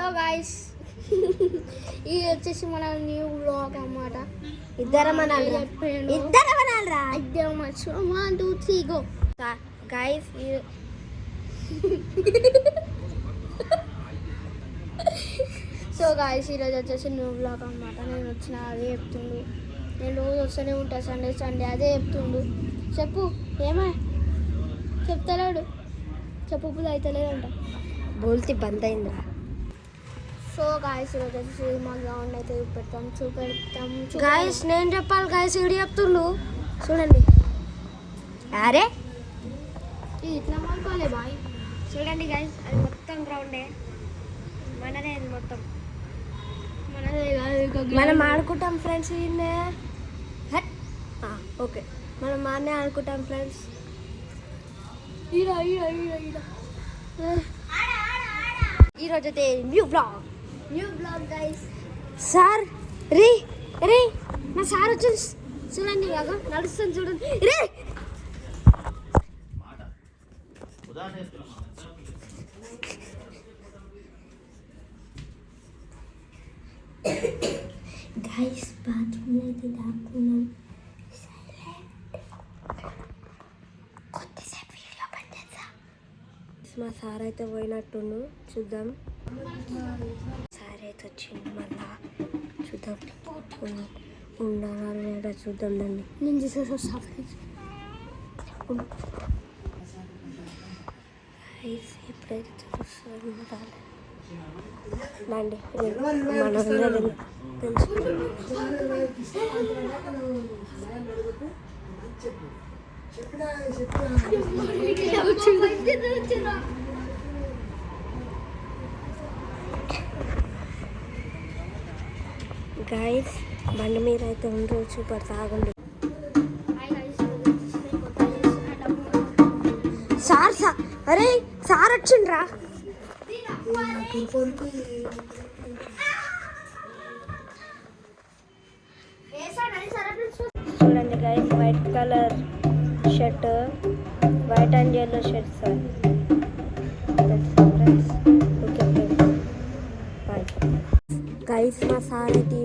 Hello guys, ఇది వచ్చేసి మన న్యూ వ్లాగ్ అన్నమాట. ఇద్దరం అనాలిరా. 1 2 3 గో గాయస్. సో గాయస్, ఈరోజు వచ్చేసి న్యూ వ్లాగ్ అన్నమాట. నేను వచ్చిన అదే చెప్తుండు. నేను రోజు వస్తూనే ఉంటా, సండే సండే అదే చెప్తుండు. చెప్పు ఏమా చెప్తలేడు, చెప్పు అవుతలేదంట. బోల్తి బంద్ అయిందిరా. సో గాయస్, ఈరోజు వచ్చేసి మా గ్రౌండ్ అయితే చూపెడతాం. గాయస్ నేను చెప్పాలి గాయస్, వీడియో చెప్తుండు చూడండి. అరే ఇది ఇట్లా మాడుకోలే బాయ్. చూడండి గాయస్, అది మొత్తం గ్రౌండే మనదే. అది మొత్తం మనదే కాదు, మనం ఆడుకుంటాం ఫ్రెండ్స్. ఓకే, మనం మానే ఆడుకుంటాం ఫ్రెండ్స్. ఈరోజు అయితే న్యూ బ్లాగ్ గైస్. సార్ రే రే నా సార్ వచ్చి చూడండి, బాగా నడుస్తుంది చూడండి. రే గైస్, బాత్రూమ్ అయితే దాక్కున్నాం. కొద్దిసేపు వీడియో పట్టేద్దాం. మా సార్ అయితే పోయినట్టుండు, చూద్దాం. సార్ అయితే వచ్చిండు, మళ్ళా చూద్దాం. ఉండాలి చూద్దాం దాన్ని. నేను చూసేసి వస్తా. ఎప్పుడైతే చూస్తారు ఉండాలి రండి. మన తెలుసు. గైస్, బండి మీద అయితే ఉండరు, సూపర్ తాగండి. సార్ అరే సార్ వచ్చిండ్రా. చూడండి guys, white colour shirt, white and yellow shirt sir. Okay friends, bye guys. మా సార్ అయితే